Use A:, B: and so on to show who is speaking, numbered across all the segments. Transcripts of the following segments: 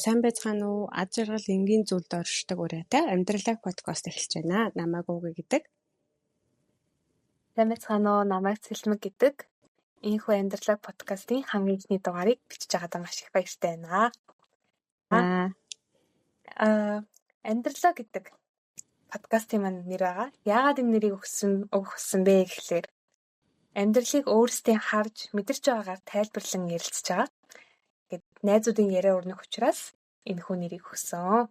A: Сайн байцгаана уу? Ад жаргал энгийн зүйлд оршдог ураатай амьдралаа подкаст эхэлж байна. Намайг Уги гэдэг.
B: Сайн байцгаана уу? Намайг Цэлмэг гэдэг. Энэхүү амьдралаа подкастын хамгийн ихний дугаарыг бичиж байгаадаа маш их баяртай байна. Амьдралаа гэдэг подкастын маань нэр байгаа. Яагаад энэ нэрийг өгсөн бэ гэхлээр амьдралыг өөрсдийн харж мэдэрч байгаагаар тайлбарлан ярилцж байгаа. Гэт найзуудын яриа өрнөх учраас энэхүү нэрийг өгсөн.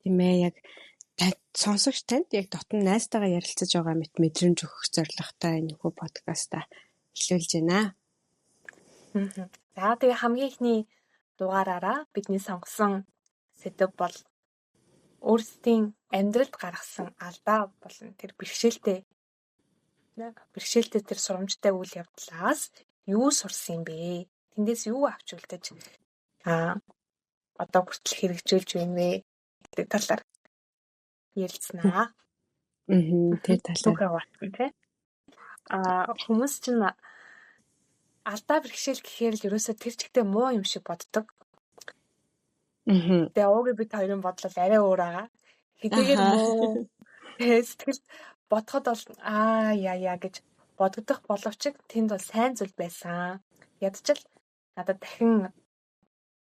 A: Тийм ээ, яг сонсогч танд яг дотн найзтайгаа ярилцаж байгаа мэт мэдрэмж өгөх зорилготой энэхүү подкаста эхлүүлж байна.
B: За тэгээ хамгийн ихний дугаараараа бидний сонгосон сэдэв бол өөрсдийн амьдралд гаргасан алдаа болон тэр бэрхшээлтэй тэр сурамжтай үйл явдлаас юу сурсан юм бэ? Тэндээс юу авч үлдэж одоо хүртэл хэрэгжүүлж байна вэ? гэдэг талаар ярилцсанаа.
A: Тэр талаар.
B: Хүмүүс чинь алдаа бэрхшээл гэхээр л ерөөсөө тэр чигтээ муу юм шиг боддог. Тэгээ уугийн бид хоёрын бодлол арай өөр байгаа. Хэдийгээр муу сэтгэл бодоход бол яа гэж бодогдох боловч тэнд бол сайн зүйл байсан. Ядчил надад дахин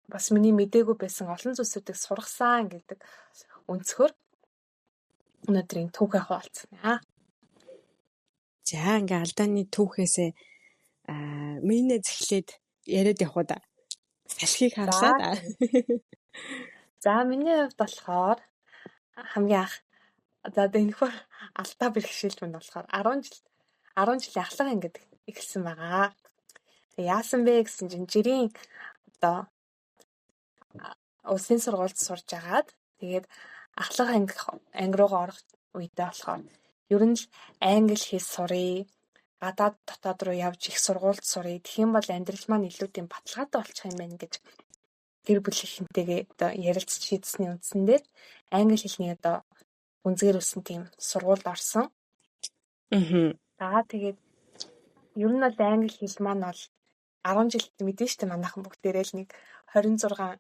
B: бас миний мдээгүй байсан олон зүйлсүүдийг сургасан гэдэг өнцгөр өнөөдрийн түүхээ хуваалцсан.
A: За ингээ алдааны түүхээсээ минь зэхлээд яриад явах да. Салхийг харлаа.
B: За миний хувьд болохоор хамгийн анх энэхүү алдаа бэрхшээлт мань болохоор 10 жилийн ахлах ангид эхэлсэн байгаа. Тэгээ яасан бэ гэсэн чинь жирийн одоо улсын сургуульд сурж агаад тэгээд ахлах анги руугаа орох үедээ болохоор ер нь л англи хэл сурыг, гадаад дотоод руу явж их сургуульд сурыг. Тэгэх юм бол амьдрал маань илүү тийм баталгаатай болчих юм байна гэж гэр бүлийнхэнтэйгээ одоо ярилцж шийдсэний үндсэн дээр англи хэлний одоо үнзгээр үсэн тийм сургуульд орсон. За тэгээд ер нь бол англи хэл маань бол 10 жилд мэдэн штэ манайхан бүгдээрээ л нэг 26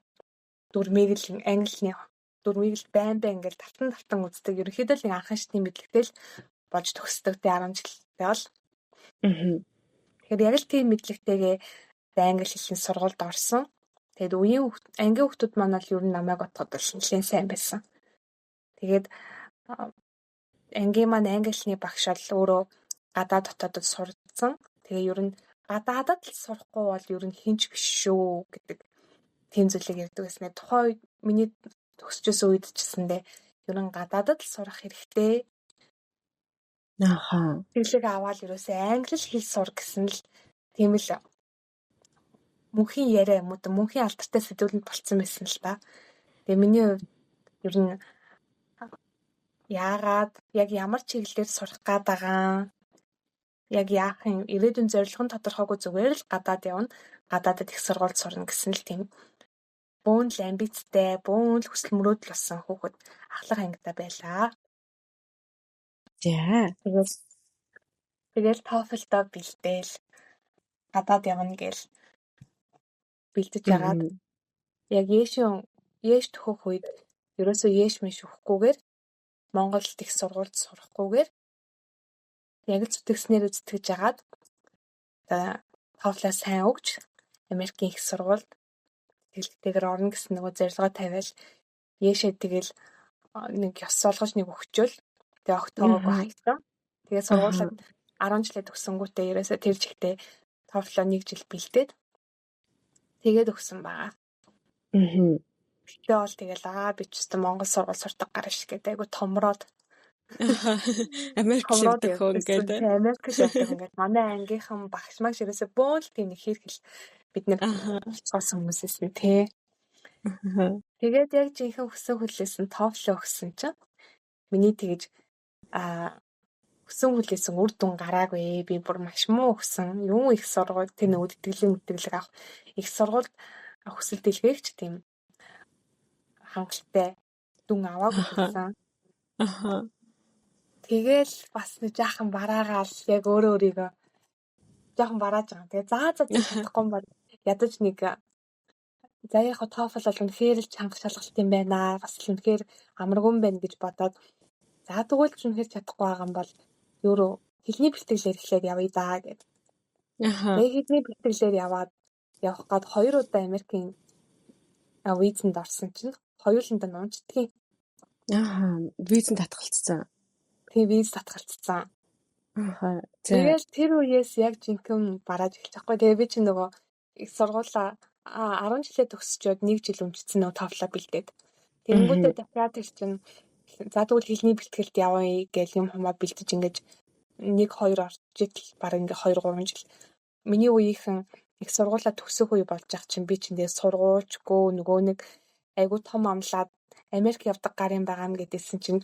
B: дүрмийг л англиний дүрмийг л байн ингээл тавтан үздэг. Ерөнхийдөө л анхан шатны мэдлэгтэй л болж төгсдөг тэ 10 жилдээ бол. Тэгэхээр яг л тийм мэдлэгтэйгээ англи хэлний сургуульд орсон. Тэгээд үеийн ангийн хүмүүс маань бол ер нь намайг бодоход бол нэлээд сайн байсан. Тэгээд ангийн маань англи хэлний багш бол өөрөө гадаад дотоодд сурцсан. Тэгээ ер нь гадаадд л сурахгүй бол ер нь хинч биш шүү гэдэг тийм зүйлийг ярьдаг байсан. Тухайн үед миний төгсчөөсөн үед ч гэсэндээ ер нь гадаадд л сурах хэрэгтэй. Тэглэг аваад ерөөсөө англи хэл сур гэсэн л тийм л мөнхийн яриа юм уу мөнхийн алдартай сэдвүүдэнд болцсон байсан л та. Тэгээ миний хувьд ер нь яагаад яг ямар чиглэлээр сурах гээд байгаа яг яах юм ирээдүйн зорилго нь тодорхойгүй зүгээр л гадаад явна. Гадаадд их сургуульд сурна гэсэн л тийм бөөн л амбицтай, бөөн л хүсэл мөрөөдөл болсон хүүхэд ахлах ангидаа байлаа. Тэгэл TOEFL-доо бэлдээл гадаад явна гээл бэлдэж яагаад яг ээш төхөх үед ерөөсөө ээш мэш өгөхгүйгээр Монголд их сургуульд сурахгүйгээр яг л зүтгэснээр зүтгэж яагаад TOEFL-аа сайн өгч Америкийн их сургуульд тэлгэтэйгээр орно гэсэн нөгөө зорилгоо тавиал ээшээ тэгэл нэг ёс солгож нэг өгчөөл тэгээ огтоогоо хайсан. Тэгээ сургуулаад 10 жилээ төгсөнгүүтээ ерөөсөө тэр жигтэй TOEFL-аа 1 жил бэлдээд тэгээд өгсөн байгаа. Тэгээ бол тэгэл би ч гэсэн Монгол сургууль сурдаг гарна шиг гэдэг айгу томроод
A: Америк явдаг хүн гэдэг.
B: Америк явдаг хүн гэдэг. Манай ангийнхан багш маш ерөөсөө бөөн тийм нэг хэрхэл бид нэр цоосон хүмүүсээс нь тий. Тэгээд яг жинхэнэ өсөн хүлээсэн TOEFL өгсөн чинь миний тэгэж өсөн хүлээсэн үр дүн гараагүй. Би бүр маш муу өгсөн. Юу их сургууль тэр нөгөө мэдээлэл авах их сургуульд хүсэл дэлгээгч тийм хангалттай дүн аваагүй байсан. Тэгэл бас нэг жаахан бараагаал яг өөрийгөө жаахан барааж байгаа. Тэгээ заа чадахгүй юм бол ядаж нэг За яг TOEFL бол үнэхээр л чанга шалгалт юм байна. Бас л үнэхээр амаргүй юм байна гэж бодоод за тэгвэл ч үнэхээр чадахгүй байгаа юм бол өөрөө хэлний бэлтгэлээр эхлээд явъя даа гэд.
A: Аха.
B: Тэгээ хэлний бэлтгэлээр явах гээд 2 удаа Америкийн визэнд орсон чинь хоёуланд нь унждгийн.
A: Аха. Визэнд татгалцсан.
B: Тэгээ виз татгалцсан.
A: Аха.
B: Тэгэл тэр үеэс яг жинхэнэ бараад эхэлж байхгүй. Тэгээ би чинь нөгөө их сургуулаа 10 жилээ төгсчөөд 1 жил өмчсөн нөгөө TOEFL бэлдээд. Тэнгүүтээ дахиад тэр чинь за тэгвэл хэлний бэлтгэлд явъя гэж юм хамаа бэлдэж ингэж 1-2 орчил баг ингээ 2-3 жил. Миний үеийнхэн их сургуулаа төгсөх үе болж ах чинь би чинь тэгээ сургуульчгүй нөгөө нэг айгуу том амлаад Америк явдаг гарын байгаа юм гэдээсэн чинь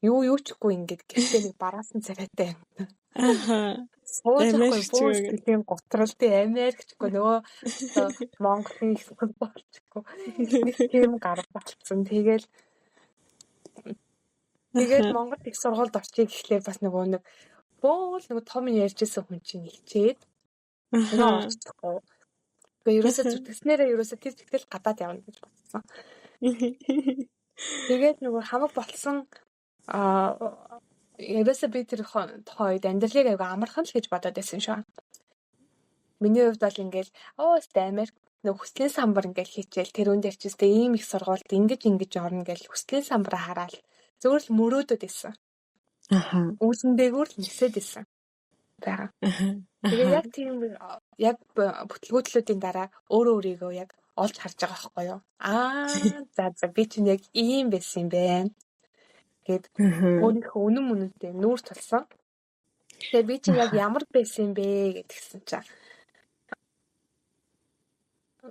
B: юу чгүй ингээд гэртээ нэг бараасан царайтай юм.
A: Аха.
B: Суужгүй бууж тийм готролтой Америкчгүй нөгөө Монголын их сургуульчгүй нэг тийм гар болцсон. Тэгэл Монгол их сургуульд орчих гэхлээр бас нөгөө нэг бөөл нөгөө том ярьжсэн хүн чинь хичээд нөгөө орчихгүй. Тэгээ ерөөсөө зүтгэснээрээ ерөөсөө тэр зэтгэл гадаад явна гэж бодсон. Тэгээд нөгөө хамаг болсон ерөөсөө би тэр хойд амьдралыг аяга амархан л гэж бодоод байсан шүү. Миний хувьд бол ингээл Америк нөгөө хүслийн самбар ингээл хийчихэл тэрүүн дээр ч гэсэн ийм их сургуульд ингэж орно гэж хүслийн самбараа хараад зөвөр л мөрөөдөд байсан.
A: Аха.
B: Үүсэндээгээр л нисээд байсан. Бага. Тэгээ яг тийм яг бүтлгүүтлүүдийн дараа өөрийгөө яг олж харж байгаа байхгүй юу? За би чинь яг ийм байсан юм байна. Гэт өөрийнхөө үнэн мөнөдөө нүүр тулсан. Тэгээ би чинь яг ямар байсан бэ гэдгсэн чинь.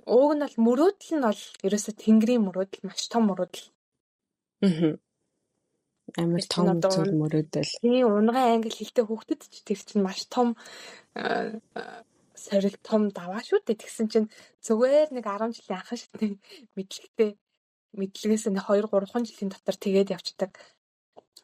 B: Ууг нь бол мөрөөдөл нь бол ерөөсө тэнгэрийн мөрөөдөл, маш том мөрөөдөл.
A: Амар том зүйл мөрөөдөл.
B: Тийм унгай англи хэлтэй хүүхдэд ч тэр чинь маш том сорил том даваа шүү дээ. Тэгсэн чинь зүгээр нэг 10 жилийн анхан шатны мэдлэгээс нь 2-3 жилийн дотор тэгээд явцдаг.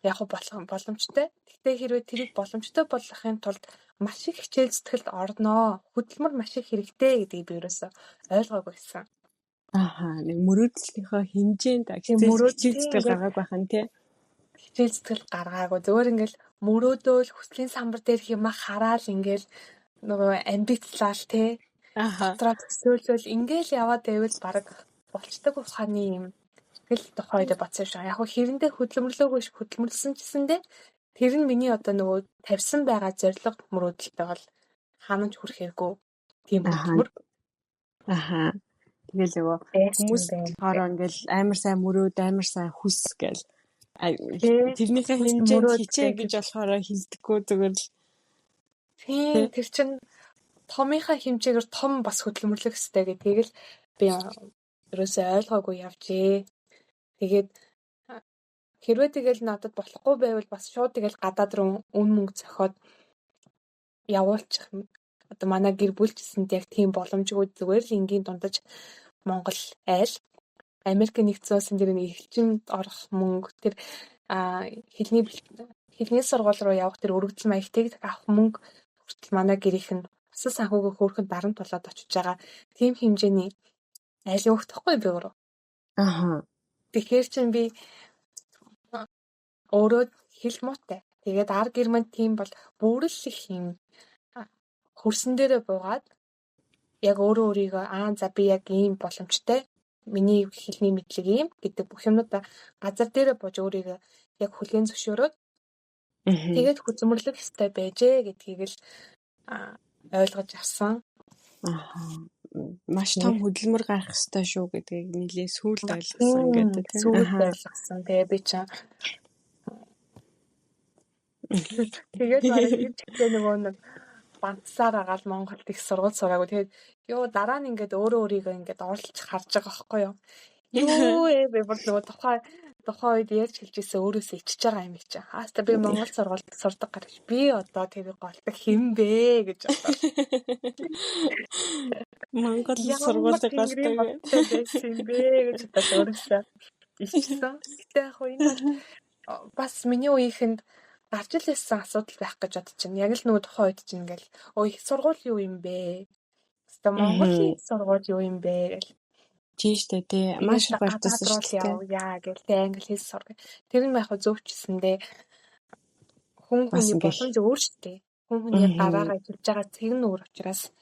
B: Яг боломжтой. Гэхдээ хэрвээ тэрийг боломжтой болгохын тулд маш их хичээл зүтгэлд орноо. Хөдөлмөр маш их хэрэгтэй гэдгийг би ерөөсөө ойлгоогүй байсан.
A: Аха, нэг мөрөөдлийнхөө хэмжээнд хичээл зүтгэл гаргааг байхan тий.
B: Хичээл зүтгэл гаргаагүй. Зөвөр ингээл мөрөөдөөл хүслийн самбар дээр хэмээ хараал ингээл нөгөө амбицлал тий. Дотроо төсөөлөл ингээл яваад байвал баг болцдог ухааны юм. Тэгэл тохойд бацсан шүү. Яг хэрэндээ хөдөлмөрлөөгүй хөдөлмөрлсөн гэсэндээ тэр нь миний одоо нөгөө тавьсан байгаа зорилго мөрөөдөлтэй бол ханамж хүрэхэргүй тийм хөдөлмөр.
A: Аха. Тэгэл нөгөө хүмүүс хоороо ингээл амар сайн мөрөөд, амар сайн хүс гэл тэрнийхээ хэмжээнд хичээ гэж болохоор хилдэггүй зүгээр л.
B: Тийм тэр чин томынхаа хэмжээгээр том бас хөдөлмөрлөх хэрэгтэй гэдгийг л би ерөөсөө ойлгоогүй явжээ. Тэгээд хэрвээ тэгэл надад болохгүй байвал бас шууд тэгэл гадаад руу үн мөнгө зохиод явуулчих. Одоо манай гэр бүлчсэнд яг тийм боломжгүй зүгээр л энгийн дундаж Монгол айл Америк нэгдсэн улсын дээр нэг эхэлжинд орох мөнгө тэр хэлний сургууль руу явах тэр өргөдөл маягтыг авах мөнгө хүртэл манай гэрийнх нь бас санхүүгийн хөөрхөн дарамт болоод очиж байгаа тийм хэмжээний айл өгөхгүй би өөрөө.
A: Аха.
B: Тэгэхээр чинь би өөрөө хэл муутай. Тэгээд ар герман тийм бол бүрэл их юм хөрсөн дээрээ буугаад яг өөрийгөө за би яг ийм боломжтой миний хэлний мэдлэг юм гэдэг бүх юмудаа газар дээрээ бууж өөрийгөө яг хүлээн зөвшөөрөөд тэгээд хөдөлмөрлөх ёстой байжээ гэдгийг л ойлгож авсан.
A: Маш том хөдөлмөр гарах ёстой шүү гэдгийг нэлээ сүүлд ойлгосон гэдэг тийм.
B: Сүүлд ойлгосон. Тэгээ би чинь тэгээд бараг тэр чиглэл нөгөө нэг бантсаар агаал Монголд их сургууль сураагүй. Тэгээд дараа нь ингээд өөрийгөө ингээд орлож харж байгаа байхгүй юу? Би бүр нөгөө тухайн үед ярьж хэлжсэн өөрөөсөө ичж байгаа юм чи. Хааста би Монгол сургуульд сурдаг гарч би одоо тэрийг голдог хэм бэ гэж бодлоо.
A: Монгол сургуульд голдог
B: байсан бэ гэж бодлоо өөрөөсөө ичсэн. Гэтэ яг энэ бас миний үеийнхэнд гарч л байсан асуудал байх гэж бодож байна. Яг л нөгөө тухайн үед чинь ингээл их сургууль юу юм бэ? Монгол их сургууль юу юм бэ гэл
A: Тийштэй тий. Маш их барьдсан шүү дээ.
B: Яа гэл тий англи хэл сур. Тэр нь яг зөвчсэндээ хүн хүний боломж өөр шүү дээ. Хүн хүний гараагаа хэлж байгаа цэг нь өөр учраас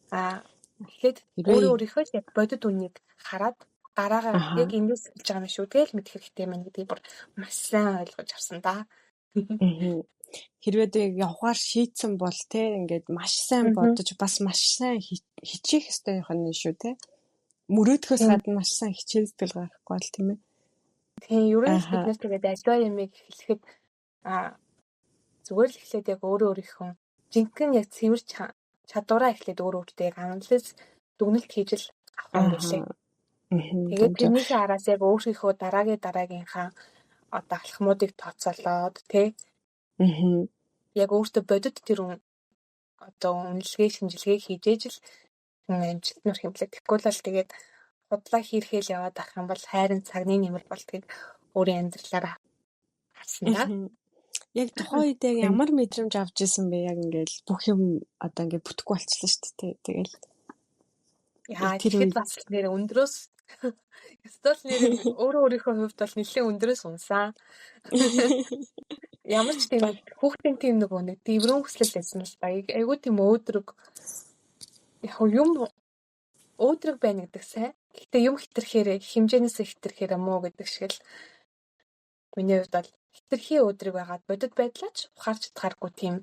B: тэгэхэд өөрийнхөө яг бодит үнийг хараад гараагаа яг эндээс хэлж байгаа юм шүү тэгэл мэдэх хэрэгтэй мэн гэдгийг бүр маш сайн ойлгож авсан да.
A: Хэрвээ тэг явахаар шийдсэн бол те ингээд маш сайн бодож бас маш сайн хичээх ёстой юм шүү те. Мөрөөдөхөөс гадна маш сайн хичээл зүтгэл гаргахгүй бол тийм ээ.
B: Тийм ерөнхийдөө бид нар тэгээд аливаа ямиг хэлэхэд зүгээр л эхлээд яг өөрийнхөө жинхэнэ яг цэвэр чадвараа эхлээд өөртөө яг анализ дүгнэлт хийж л авах юм билээ. Тэгээд тэрнийхээ араас яг өөрийнхөө дараагийнхаа одоо алхмуудыг тооцоолоод тий. Яг өөртөө бодит тэр одоо үнэлгээ шинжилгээ хийж ижил амжилт нөх хэмлээ. Тэгэхгүй л тэгээд худлаа хийрхэл яваад ах юм бол хайрын цагны нэмэр болтгийг өөрийн амьдралаараа харсан да.
A: Яг тухайн үед яг ямар мэдрэмж авч ирсэн бэ? Яг ингээл бүх юм одоо ингээд бүтэхгүй болчихлоо шүү дээ. Тэгэл
B: тэгэхэд бас нэр өндрөөс ёстой л нэр өөрийнхөө хувьд бол нэлээд өндрөөс унсан. Ямар ч тийм хүүхдийн тийм нэг дэврэн хүслэл байсан л ба. Айгуу тийм өөдрөг яг юм өөдрөг байна гэдэг сайн. Гэхдээ юм хитрхээр хэмжээнээс хитрхээр муу гэдэг шиг л миний хувьд бол хитрхи өөдрөг байгаад бодит байдлаач ухаарч чадхааргүй тийм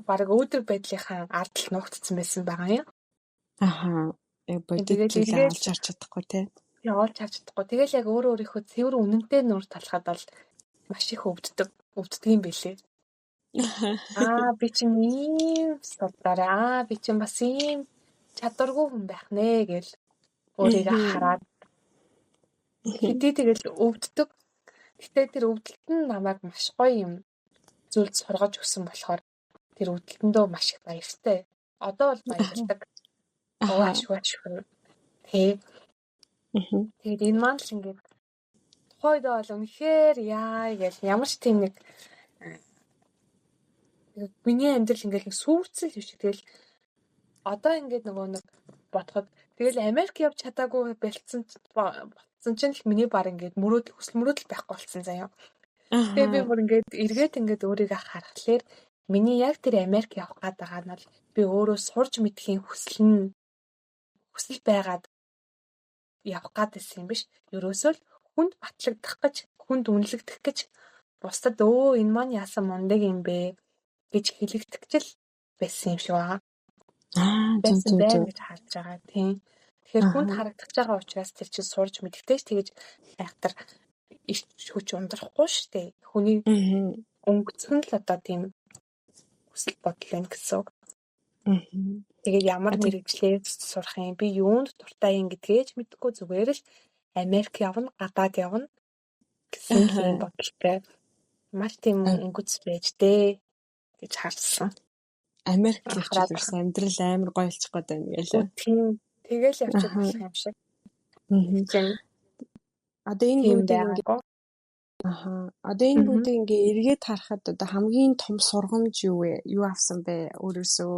B: баг өөдрөг байдлынхаа ард л нуугдсан байсан байгаа юм.
A: Яг бодит зүйлээ олж харж чадахгүй тий.
B: Олж харж чадахгүй. Тэгэл яг өөрийнхөө цэвэр үнэнтэй нуур талахад бол маш их өвддөг юм билээ. Би чинь ийм содороо. Би чинь бас ийм чадваргүй хүн байх нэ гэл өөрийгөө хараад хэдий тэгэл өвддөг. Гэтэ тэр өвдөлт нь намайг маш гоё юм зүйлд сургаж өгсөн болохоор тэр өвдөлтөндөө маш их баяртай. Одоо бол баярлагдав. Wash. Тэгээд энэ маань л ингээд тухайд бол үнэхээр яа гэж ямар ч тийм нэг миний амьдрал ингээд нэг сүрцэл биш. Тэгэл одоо ингээд нөгөө нэг бодоход тэгэл Америк явж чадаагүй болцсон чинь л миний баг ингээд хүсэл мөрөөдөл байхгүй болсон заяа. Тэгээ би бүр ингээд эргээд ингээд өөрийгөө харахаар миний яг тэр Америк явах гээд байгаа нь бол би өөрөө сурж мэдхийн хүсэл байгаад явах гэдсэн юм биш. Ерөөсөө л хүнд батлагдах гэж, хүнд үнэлэгдэх гэж бусдад энэ маань яасан мундаг юм бэ гэж хэлэгдэх ч л байсан юм шиг байгаа. Байсан байх гэж харж байгаа тийм. Тэгэхээр хүнд харагдаж байгаа учраас тэр чинь сурж мэдхтэйч тэгэж айхтар иш хүч ундрахгүй шүү дээ. Хүний өнгөцгөн л одоо тийм хүсэл бодол байна гэсэн үг. Тэгээд ямар мэрэгчлээ сурах юм би юунд дуртай юм гэдгээч мэдэхгүй зүгээр л Америк явна, гадаад явна гэсэн юм бодолтой. Маш тийм өнгөц байж дээ гэж харсан.
A: Америк явчихсан амьдрал амар гоё болчих гээд байна гэлээ.
B: Тийм. Тэгэл явчих болох юм шиг.
A: Одоо энэ бүгдийг ингээд одоо энэ бүгдийг ингээд эргээд харахад одоо хамгийн том сургамж юу вэ? Юу авсан бэ? Өөрөөсөө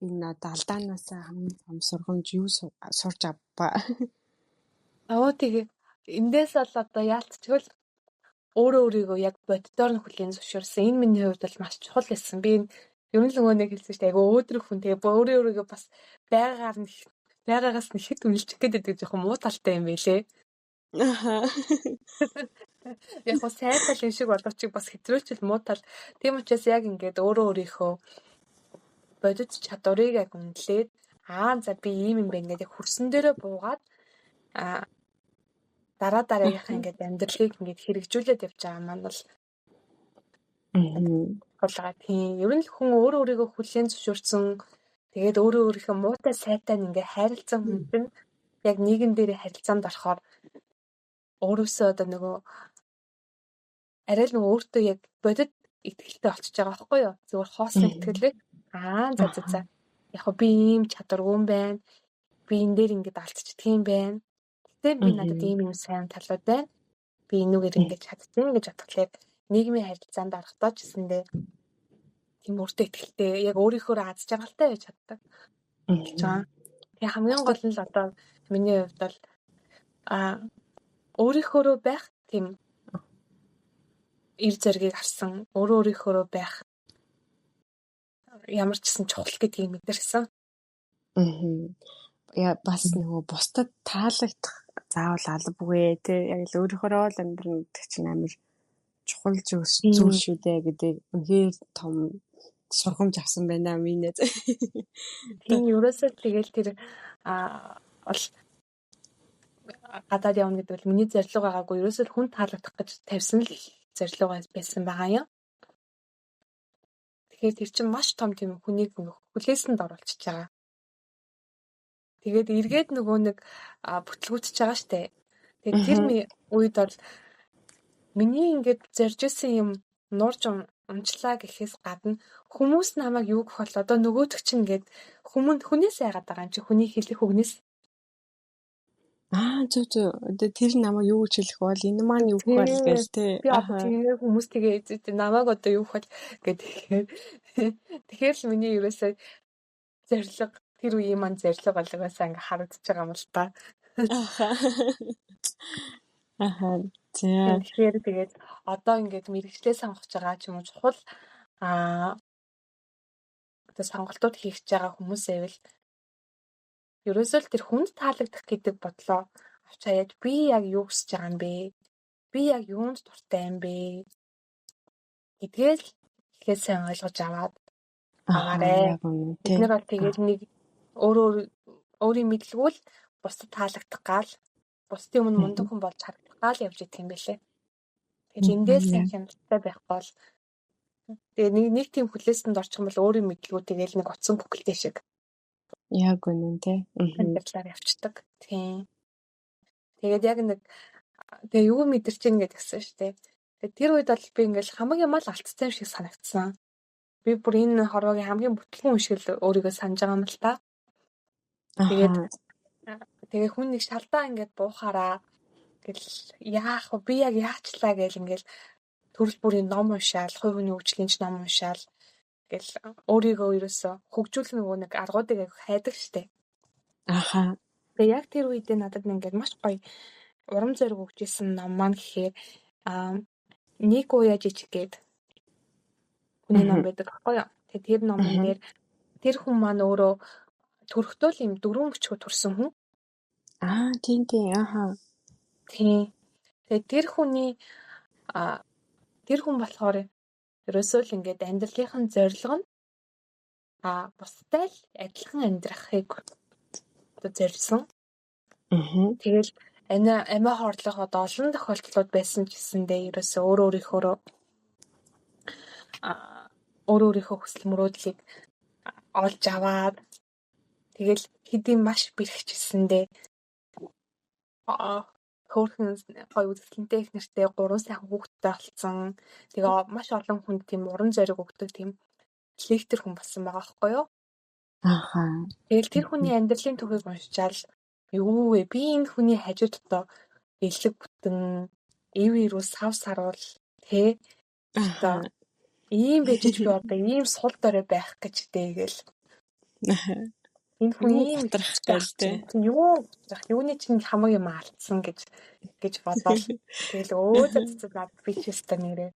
A: энэ одоо алдаанаас хамгийн том сургамж юу сурч авбаа?
B: Тэгээ эндээс бол одоо яалтчгүй өөрийгөө яг боддоор нь хүлээн зөвшөөрсөн. Энэ миний хувьд бол маш чухал байсан. Би ер нь л нэг хэлсэн шүү дээ. Айгу өөдрөг хүн. Тэгээ өөрийгөө бас байгаагаас нь хэд үнэлчих гэдэг жоохон муу талтай юм байлээ. Яг гоо сайн тал юм шиг боловч бас хэтрүүлчил муу тал. Тийм учраас яг ингээд өөрийнхөө бодит чадварыг яг үнэлээд за би ийм юм бэ ингээд хөрсөн дээрээ буугаад дараагийнхаа ингээд амьдралыг ингээд хэрэгжүүлээд явж байгаа маань бол холгаа тийм. Ер нь л хүн өөрийгөө хүлээн зөвшөөрсөн. Тэгээд өөрийнхөө муутай сайтай ингээд хайрлцсан хүнд нь яг нийгэм дээр харилцаанд орохоор өөрөөсөө одоо нөгөө арай л нөгөө өөртөө яг бодит итгэлтэй болчихж байгаа байхгүй юу? Зүгээр хоосон итгэлээ. За. Яг би ийм чадваргүй юм байна. Би энэ дээр ингээд алдчихдаг юм байна. Гэтэ би надад ийм юм сайн талууд байна. Би энүүгээр ингээд чаддсан гэж бодглохлээр нийгмийн харилцаанд орохдоо ч гэсэндээ тийм өөртөө итгэлтэй яг өөрийнхөө аз жаргалтай байж чаддаг. Тэгээ хамгийн гол нь л одоо миний хувьд бол өөрийнхөөрөө байх тийм эр зоригийг харсан, өөрийнхөөрөө байх ямар ч гэсэн чухал гэдгийг мэдэрсэн.
A: Яа бас нөгөө бусдад таалагдах заавал албагүй тий. Яг л өөрийнхөө л амьдрын гэдэг чинь амар чухал зүйл шүү дээ гэдэг үнхээр том сургамж авсан байна минь.
B: Тийм ерөөсөө тэгэл тэр бол гадаад явна гэдэг бол миний зорилго байгаагүй. Ерөөсөө хүн таалагдах гэж тавьсан л зорилго байсан байгаа юм. Тэгэхээр тэр чинь маш том тийм хүнийг хүлээсэнд оруулчихж байгаа. Тэгээд эргээд нөгөө нэг бүтлгүүтж байгаа штэ. Тэгээд тэр үед бол миний ингээд зорж исэн юм нурж унчлаа гэхээс гадна хүмүүс намайг юу гэх бол одоо нөгөөдөг чинь ингээд хүнээс айгаад байгаа юм чи хүний хэлэх үгнээс.
A: Зөв. Тэр намайг юу гэж хэлэх бол энэ маань юу гэх бол гээл тий.
B: Би одоо тийм хүмүүс тэгээ намайг одоо юу гэх бол гэдэг. Тэгэхээр л миний ерөөсөө зорилго тэр үеийн маань зорилго болгоосаа ингээ харагдаж байгаа юм л та. Тэгэхээр тэгээд одоо ингээд мэрэгчлээ сонгож байгаа ч юм уу чухал одоо сонголтууд хийх гэж байгаа хүмүүсээ бол ерөөсөө л тэр хүнд таалагдах гэдэг бодлоо авч хаяад би яг юу хүсэж байгаа юм бэ? Би яг юунд дуртай юм бэ? Гэдгээл ихээ сайн ойлгож аваад аваарэ. Бид нар бол тэгээд нэг өөрийн мэдлгүүл бусдад таалагдах гал бусдын өмнө мундаг хүн болж харагдах гал явж идэх юм байлээ. Тэгээд эндээс сайн хяналттай байх бол тэгээд нэг тийм хүлээсэнд орчих юм бол өөрийн мэдлгүү тэгээд нэг утсан бүхэлдээ шиг.
A: Яг үнэн тий.
B: Амьдралаар явцдаг. Тийм. Тэгээд яг нэг тэгээ юу мэдэрч ийн гэдгсэн шүү дээ. Тэгээд тэр үед бол би ингээл хамаг юм л алдсан шиг санагдсан. Би бүр энэ хорвогийн хамгийн бүтлгүн хүн шиг л өөрийгөө санаж байгаа юм л та. Тэгээ хүн нэг шалдаа ингээд буухаараа гэл яах вэ? Би яг яачлаа гэл ингээл төрөл бүрийн ном уншаал, хувь хүний хөгжлийн ном уншаал гэл өөрийгөө ерөөсө хөгжүүлэх нөгөө нэг аргуудыг хайдаг штэ. Тэгээ яг тэр үедээ надад ингээд маш гоё урам зориг өгчээсэн ном маань гэхээр нэг уяа жижиг гээд хүний ном байдаг аахгүй юу. Тэгээ тэр номон дээр тэр хүн маань өөрөө төрөхдөө л юм 4 өчгөө төрсэн хүн.
A: Тийм.
B: Тийм. Тэгээ тэр хүн болохоор ерөөсөө л ингээд амьдралын зорилго нь бусдад л адилхан амьдрахыг одоо зорьсон. Тэгэл амиа хорлох одоо олон тохиолдлууд байсан ч гэсэндээ ерөөсөө өөрийнхөө хүсэл мөрөөдлийг олж аваад тэгэл хэдийн маш бэрхжсэндээ хөөрхөн гоё үзэсгэлэнтэй их нэртэй 3 сайхан хүүхэдтэй болсон. Тэгээ маш олон хүнд тийм уран зориг өгдөг тийм лектор хүн болсон байгаа байхгүй юу? Тэгэл тэр хүний амьдралын түүхийг уншчаал юу вэ? Би энэ хүний хажууд одоо элэг бүтэн эв ирүү сав саруул тий одоо ийм байж би одоо ийм сул дорой байх гэж тэгээл энэ хүн ийм
A: тарахтай
B: юуны чинь хамаг юм алдсан гэж бодвол тэгэл өөдөө надад би ч өстө нэрээ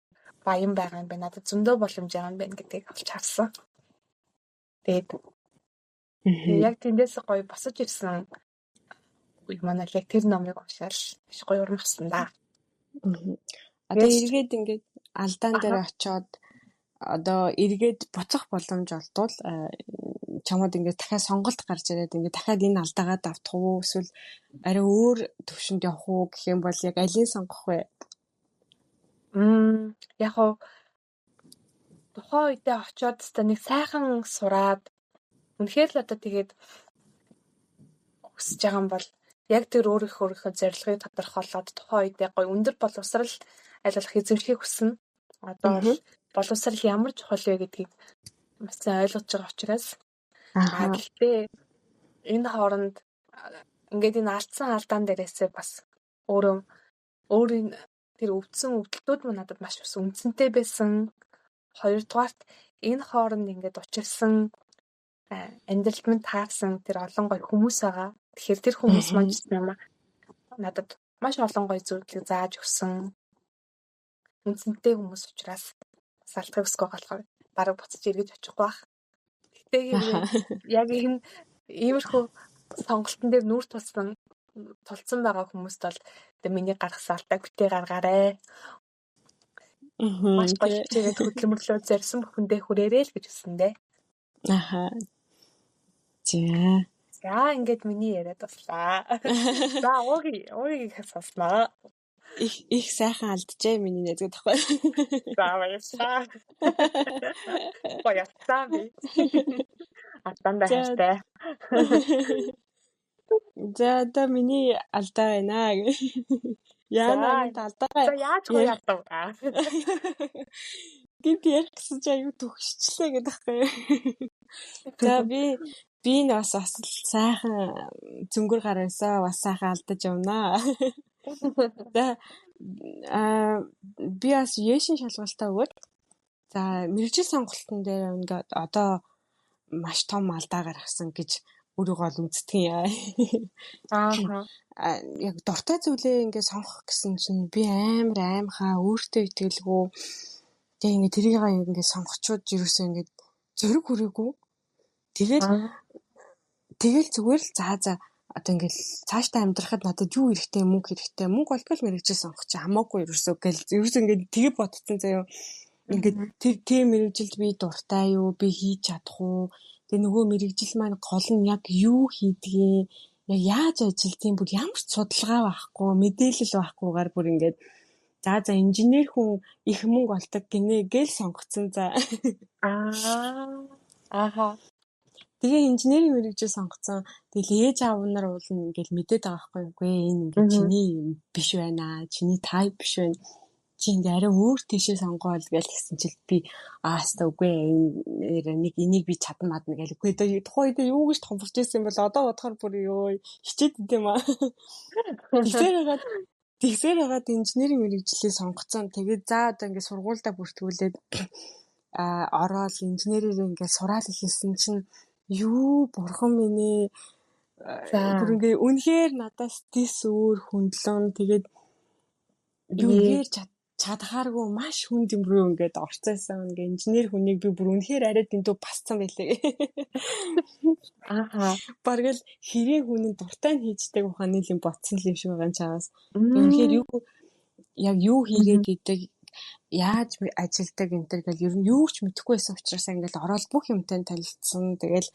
B: баян байгаа юм байна. Надад зөндөө боломж байгаа юм байна гэдгийг олж харсан. Тэгээд яг тэндээс гоё босож ирсэн манай яг тэр номыг уншаал биш гоё урмахсан да.
A: Одоо эргээд ингээд алдаан дээр очиод одоо эргээд буцах боломж олдвол чамд ингээд дахиад сонголт гарч ирээд ингээд дахиад энэ алдаагаа давтах уу эсвэл арай өөр төвшөнд явах уу гэх юм бол яг алийг сонгох вэ?
B: Яг хоо тухайн үедээ очиод та нэг сайхан сураад үнэхээр л одоо тэгээд өсөж байгаа юм бол яг тэр өөрийнхөө зорилгыг тодорхойлоод тухайн үедээ гоё өндөр боловсрал аль болох эзэмшихийг хүснэ. Одоо боловсрал ямар чухал вэ гэдгийг маш сайн ойлгож байгаа учраас гэхдээ энэ хооронд ингээд энэ алдсан алдаан дээрээсээ бас өөрийн тэр өвдсөн өвдөлтүүд мань надад маш бас үнцэнтэй байсан. Хоёрдугаарт энэ хооронд ингээд учирсан амьдралд минь таарсан тэр олон гоё хүмүүс байгаа. Тэгэхээр тэр хүмүүс маань юм надад маш олон гоё зүйлийг зааж өгсөн үнцэнтэй хүмүүс учраас бас алдахыг хүсэхгүй болохоор бараг буцаж эргэж очихгүй байх. Гэтэл яг энэ иймэрхүү сонголтын дээр нүүр тулцсан байгаа хүмүүст бол одоо миний гаргасан алдааг битээ гаргаарай. Маш гоё хичээгээд хөдөлмөрлөө зарьсан бүхэндээ хүрээрэй л гэж хэлсэндээ. За ингээд миний яриад баслаа. За уугийг сонсноо.
A: Их сайхан алджээ миний нэзгээд тахгүй.
B: За баярлалаа. Баярлалаа би. Атанда хайртай.
A: За одоо миний алдаа байна. Яанагийн алдаа.
B: За яаж гоё алдав?
A: Гинт ярих гэсэн чи аюу төгсчлээ гэдэг байхгүй. За би бас сайхан зөнгөр гар байсан. Бас сайхан алдаж явнаа. За би бас яшин шалгалтаа өгөөд за мэргэжил сонголтын дээр ингээд одоо маш том алдаа гаргасан гэж өөрийгөө л үздэг юм. Яг дуртай зүйлээ ингээд сонгох гэсэн чинь би аимхаа өөртөө итгэлгүй тэг ингээд тэрийг ингээд сонгочууд ерөөсөө ингээд зөрөг хүрээгүй. Тэгэл зүгээр л за одоо ингээд цаашдаа амьдрахад надад юу хэрэгтэй мөнгө болтгол мэргэжил сонгох чи хамаагүй ерөөсөө ингээд тэгээ бодсон заяа. Ингээд тэр мэргэжилд би дуртай юу, би хийж чадах уу? Тэгээ нөгөө мэргэжил маань гол нь яг юу хийдгийг, яг яаж ажилтгийг бүр ямар ч судалгаа байхгүй, мэдээлэл байхгүйгээр бүр ингээд за инженер хүн их мөнгө олдог гинэ гэл сонгоцсон за. Тэгээ инженерийн мэргэжил сонгоцсон. Тэгэл ээж аав нар уулна ингээл мэдээд байгаа байхгүй юу? Үгүй энэ ингээд чиний биш байна. Чиний type биш байна. Чи ингээ арай өөр тийшээ сонгоол гэж хэлсэн чил би хаста үгүй энийг би чадна гэж үгүй тухайд юу гэж томорч ирсэн бол одоо бодохоор бүр ёо хичээд идэм аа. Тэгсээр хагаад инженерийн мэргэжлийг сонгоцсон. Тэгээд за одоо ингээ сургуультай бүртгүүлээд ороод инженерээр ингээ сураал хийсэн чинь юу бурхан минь ээ. Бүр ингээ үнэхээр надаас стресс өөр хөндлөн тэгээд юугээр чадхааргүй маш хүн дэм рүү ингээд орцсон. Ингээ инженер хүнийг би бүр үнэхээр арай дэндүү басцсан байлээ. Бараг л хэрэг хүний дуртай нь хийждэг ухааны юм ботсон юм шиг байгаа юм чаас. Тэгэхээр юу хийгээд идэг, яаж ажилдаг энэ төр гэл ер нь юу ч мэдэхгүй байсан учраас ингээд ороод бүх юмтай танилцсан. Тэгэл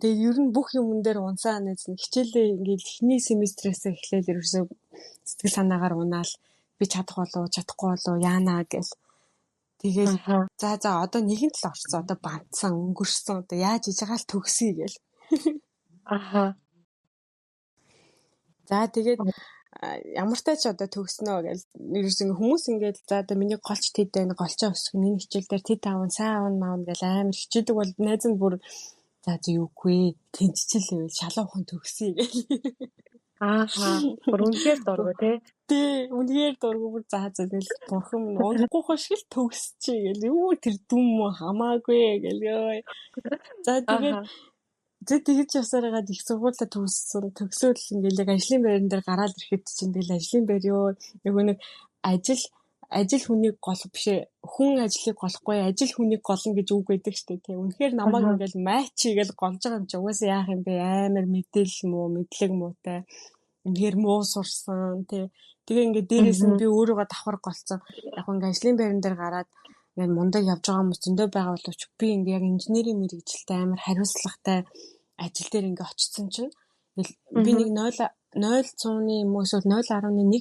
A: ер нь бүх юмн дээр унсаа нэз хичээлээ ингээд эхний семестрээс эхлээл ерөөсөө сэтгэл санаагаар унаал би чадах болов чадахгүй болов яанаа гэл. Тэгэл за одоо нэгэн тал орцсон. Одоо бантсан, өнгөрсөн. Одоо яаж хийж байгаа л төгсөе гэл. За тэгээд ямар тач одоо төгснөө гэл. Ерөөсөн хүмүүс ингээд за одоо миний голч тэд байна, голчоо өсгөх миний хичээл дээр тэд аавн, сайн аавн гэл амар хичээдэг бол найз нь бүр за юугүй тэнцчихэл шалуухан төгсөе гэл.
B: Бүр үнэхээр дургу тий.
A: Үнэхээр дургу бүр за тэгэл бурхан минь унахгүй шиг л төгсчихье гэл. Юу тэр дүм мө хамаагүй гэл ёо. За тэгээд явсараад их сургуулаа төгсөөл ингээл яг ажлын байран дээр гараад ирэхэд чинь тэгэл ажлын байр ёо. Нөгөө нэг ажил хүнийг гол биш хүн ажлыг голохгүй ажил хүнийг голно гэж үг байдаг штэ тий. Үнэхээр намайг ингээл матч хийгээл голж байгаа юм чи угаасаа яах юм бэ? Амар мэдээлэл муу, мэдлэг муутай. Үнэхээр муу сурсан тий. Тэгээ ингээд дээрээс нь би өөрийгөө давхар голцсон. Яг ингээд ажлын байран дээр гараад ингээд мундаг явж байгаа хүмүүс зөндөө байгаа боловч би ингээд яг инженерийн мэргэжилтэй амар хариуцлагатай ажил дээр ингээд очсон чинь би нэг 0.1 юм уу эсвэл 0.1 мм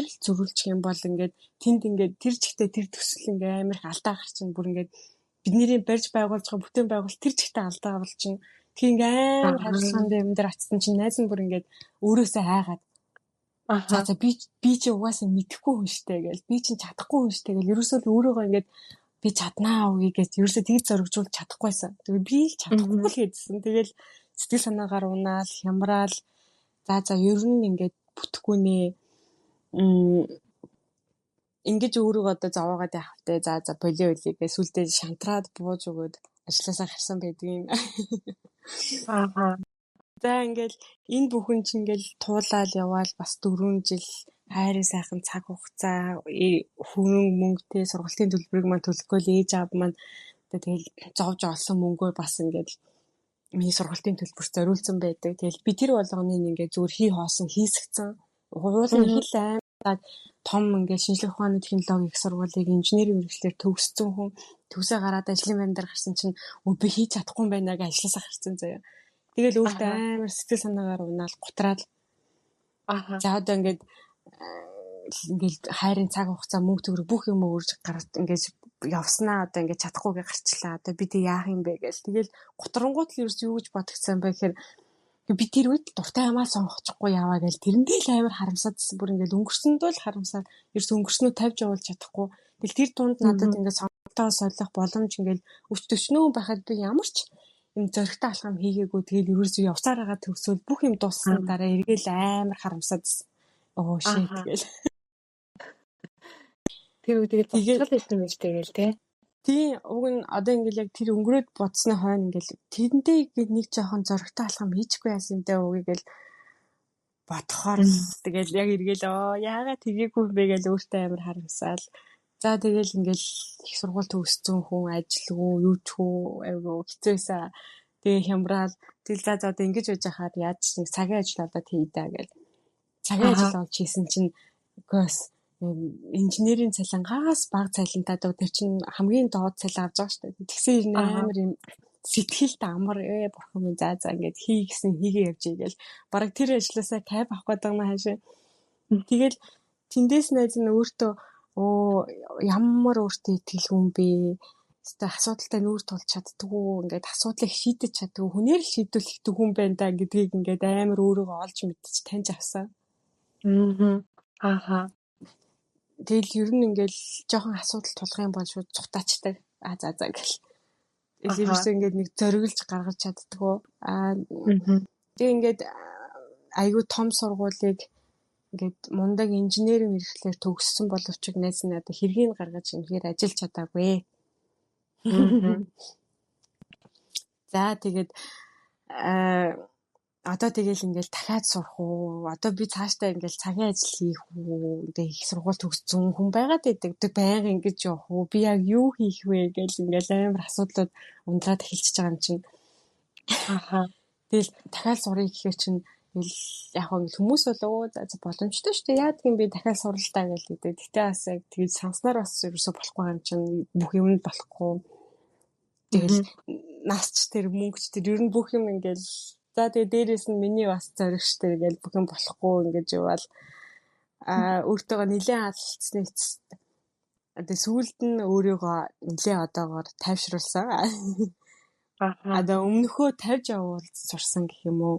A: л зөрүүлчих юм бол ингээд тэнд ингээд тэр чигтээ тэр төсөл ингээд амар их алдаа гарчин бүр ингээд бидний барьж байгуулж байгаа бүтээн байгуулалт тэр чигтээ алдаа болчин. Тэгээ ингээд амар хариуцлагатай юм дээр очсон чинь найз нь бүр ингээд өөрөөсөө хайгаад за би чи угаасаа мэдэхгүй хүн штэ гэл би чи чадахгүй хүн штэ гэл ерөөсөө л өөрийгөө ингээд би чаднаа үгүй гэж ерөөсөө тгийж зоригжуулж чадахгүйсэн. Тэгээ би л чадахгүй л гэдсэн. Тэгэл сэтгэл санаагаар унаал хямраал за ер нь ингээд бүтэхгүй нэ ингэж өөрийгөө одоо зовоогоод явах те за болио үлээ сүлдээ шантраад бууж өгөөд ажилласаа гарсан байдаг юм. За ингээл энэ бүхэн чинь ингээл туулаад яваал бас 4 жил хайрын сайхан цаг хугацаа хөрөнгө мөнгөтэй сургалтын төлбөрийг маань төлөхгүй л ээж аав маань тэгэл зовж олсон мөнгөө бас ингээл миний сургалтын төлбөрт зориулсан байдаг. Тэгэл би тэр болгоныг ингээд зүгээр хий хоосон хийсгцэн. Уулын их л аймаг том ингээд шинжлэх ухааны технологийн их сургуулийг инженерийн мэргэжлэр төгссөн хүн төгсөө гараад ажлын байр дээр гарсан чинь би хийж чадахгүй юм байна гэж ажилласаа гарсан заяа. Тэгэл өөртөө амар сэтгэл санаагаар унаал гутраад. За одоо ингээд хайрын цаг хугацаа мөнгө төгрөг бүх юм өөрж гараад ингээд явснаа одоо ингээд чадахгүйгээ гарчлаа. Одоо би тэг яах юм бэ гэж. Тэгэл гутрангууд л ерөөс юу гэж бодгцсан бэ гэхээр би тэр үед дуртай хамаа сонгочихгүй яваа гэл тэрэндээ л амар харамсаадсэн. Бүр ингээд өнгөрсөндөө л харамсаад ерөөс өнгөрснөө тавьж явуулж чадахгүй. Тэгэл тэр дунд надад ингээд сонголтоо солих боломж ингээд өчтөчнөө байхад би ямар ч юм зөрөгтэй алхам хийгээгүй. Тэгэл ерөөсөө явсаар байгаа төгсөөл бүх юм дууссан дараа эргээл амар харамсаадсэн. Оо shit тэгэл.
B: Тэр үед тэгээд болчихлоо байсан байж тэгэл тий.
A: Тийм уг нь одоо ингээл яг тэр өнгөрөөд бодсны хойно ингээл тэрэндээ ингээд нэг жоохон зөрөгтэй алхам хийчихгүй яасан юм даа үгүй гэл бодохоор тэгэл яг эргээл яагаад тгийгүй юм бэ гэж өөртөө амар харамсаал. За тэгэл ингээл их сургууль төгссөн хүн ажилгүй юу ч хөө айгу хэцээсаа тэгээ хямраал тэгэл за одоо ингэж байж хаад яаж нэг цагийн ажил одоо хийдаа гэл цагийн ажил олж хийсэн чинь гос инженерийн цалингаас бага цалинтай дөө тэр чинь хамгийн доод цалин авч байгаа шүү дээ. Тэгсэн юм амар юм сэтгэлд амар бурхан минь за ингээд хий гэсэн хийгээ явж игээл бараг тэр ажилласаа кайф авах гэдэг юм хаашаа. Тэгэл тэндээс найз нь өөртөө ямар өөртөө итгэл хүн бэ? Өөртөө асуудалтай нүүр тулж чаддгүй ингээд асуудлыг шийдэж чаддгүй хүнээр л шийдвэрлэх хүн байна да гэдгийг ингээд амар өөрийгөө олж мэдчих таньж авсан. Тэгэл ер нь ингээл жоохон асуудал тулах юм бол шууд цухтаачдаг. За гэл. Ерөөсөө ингээд нэг зориглож гаргаж чаддгүй. Тэг ингээд айгүй том сургуулийг ингээд мундаг инженерийн мэргэжлэр төгссөн боловч найз нь одоо хэргийг гаргаж инхээр ажиллаж чадаагүй. За тэгээд одоо тэгэл ингээл дахиад сурах уу? Одоо би цаашдаа ингээл цагийн ажил хийх үү? Ингээ их сургууль төгссөн хүн байгаад байдаг. Байнга ингэж явах уу? Би яг юу хийх вэ гэж ингээл амар асуудлууд ундраад эхэлчихэж байгаа юм чинь. Тэгэл дахиад сурах гэхээр чинь яг хүмүүс болоо за боломжтой шүү дээ. Яадаг юм би дахиад суралтаа гэж хэлдэг. Гэтэ бас яг тэгж санснаар бас ерөөсө болохгүй юм чинь бүх юм нь болохгүй. Тэгэл нас ч тэр мөнгөч тэр ер нь бүх юм ингээл за тэгээ дээрээс нь миний бас зоригчтэй гэж бүх юм болохгүй ингэж явал өөртөөгөө нэлээд алдчихсны эцэст одоо сүүлд нь өөрийгөө нэлээд одоогоор тайвшруулсан. Одоо өмнөхөө тавьж явуул сурсан гэх юм уу?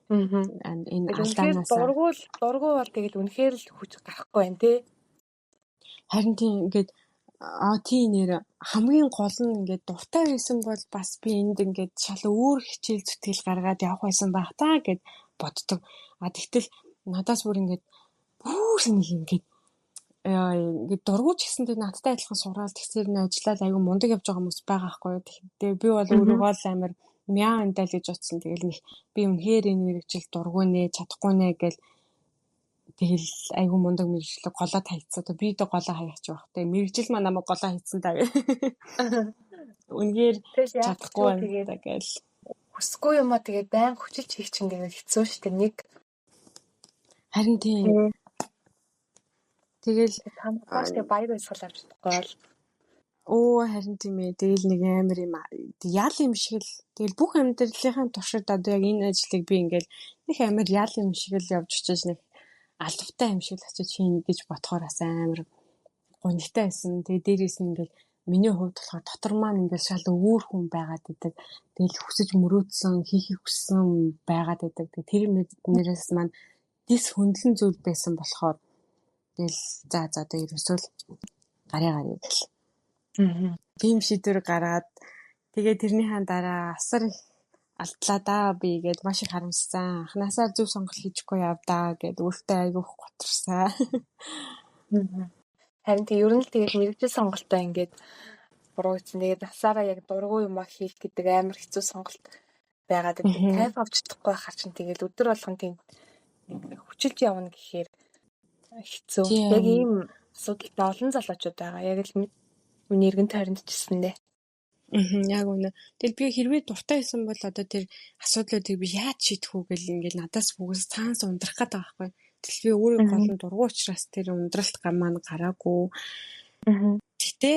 A: Энэ алдаанаас
B: дургуул бол тэгэл үнэхээр л хүч гарахгүй байна тий.
A: Харин тийм ингээд тийм нэр хамгийн гол нь ингээд дуртай байсан бол бас би энд ингээд шал өөр хичээл зүтгэл гаргаад явах байсан байх таа гэд боддог. Тэгтэл надаас бүр ингээд бүр нэг ингээд дургуйч гэсэндээ надтай адилхан сураад тэгсээр нь ажиллаад аюу мундаг явж байгаа хүмүүс байгаа байхгүй юу. Тэгээ би бол өөрийгөө л амар мяа эндал гэж утсан. Тэгэл нэг би үнэхээр энэ мэрэгжил дургүй нэ чадахгүй нэ гэл тэгэл аюу мундаг мэрэгжил голоо хайцсан. Одоо би дэ голоо хаяач байх. Тэгээ мэрэгжил маань намайг голоо хайцсан та гэх. Үнэхээр чадахгүй байна гэл.
B: Хүсгүй юм а тэгээ байн хүчилж хийх чинь тэгээ хэцүү шүү дээ нэг.
A: Харин тийм. Тэгэл
B: тамгааш тэгээ баяр баясгал авч чадахгүй
A: бол харин тийм ээ. Тэгэл нэг амар юм ял юм шиг л тэгэл бүх амьдралынхаа туршид одоо яг энэ ажлыг би ингээл нэг амар ял юм шиг л явж очиж нэг албатай юм шиг л очиж хийн гэж бодохоор бас амар гонигтай байсан. Тэгээ дээрээс нь ингээл миний хувьд болохоор дотор маань ингээл шал өөр хүн байгаад идэг. Тэгэл хүсэж мөрөөдсөн хийхийг хүссэн байгаад идэг. Тэр нэрээс маань дис хөндлөн зүйл байсан болохоор тэгэл за одоо ерөөсөө л гараа гэл. Тийм шийдвэр гаргаад тэгээ тэрнийхээ дараа асар их алдлаа да би гээд маш их харамссан. Анхнаасаа зөв сонголт хийчихгүй явдаа гээд өөртөө айгүйх готарсан.
B: Харин тэг ер нь л тэгээд мэрэгжил сонголтоо ингээд бурууцсан. Тэгээд насаараа яг дургүй юм хийх гэдэг амар хэцүү сонголт байгаад байдаг. Кайф авч чадахгүй байхаар чинь тэгэл өдөр болгон тийм хүчилж явна гэхээр хэцүү. Яг ийм асуудалтай олон залуучууд байгаа. Яг л миний эргэн тойронд ч гэсэндээ.
A: Яг үнэ. Тэгэл би хэрвээ дуртай байсан бол одоо тэр асуудлуудыг би яаж шийдэх үү гэл ингээд надаас бүгээс цаанаас ундрах гээд байгаа байхгүй. Тэгэл би өөрөө гол нь дургу учраас тэр ундралт маань гараагүй. Гэтэ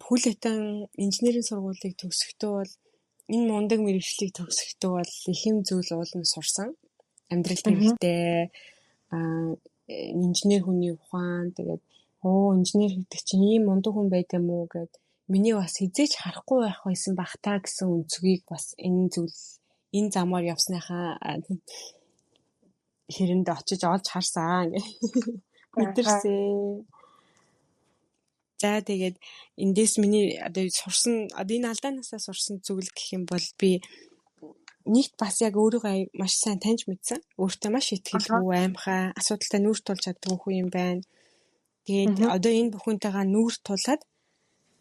A: бүхэлдэн инженерийн сургуулийг төгсөхдөө бол энэ мундаг мэргэжлийг төгсөхдөө бол их юм зүйл уулна сурсан. Амьдралд хэрэгтэй инженер хүний ухаан тэгээд инженер гэдэг чинь ийм мундаг хүн байд юм уу гэд миний бас хизээч харахгүй байх байсан бах та гэсэн өнцгийг бас энэ замаар явсныхаа хэрэнд очиж олж харсан мэдэрсэн. За тэгээд эндээс миний одоо сурсан энэ алдаанаасаа сурсан зүйл гэх юм бол би нэгт бас яг өөрийгөө маш сайн таньж мэдсэн. Өөртөө маш итгэлгүй аимхай асуудалтай нүүр тулж чаддаг хүн юм байна. Тэгээд одоо энэ бүхэнтэйгээ нүүр тулаад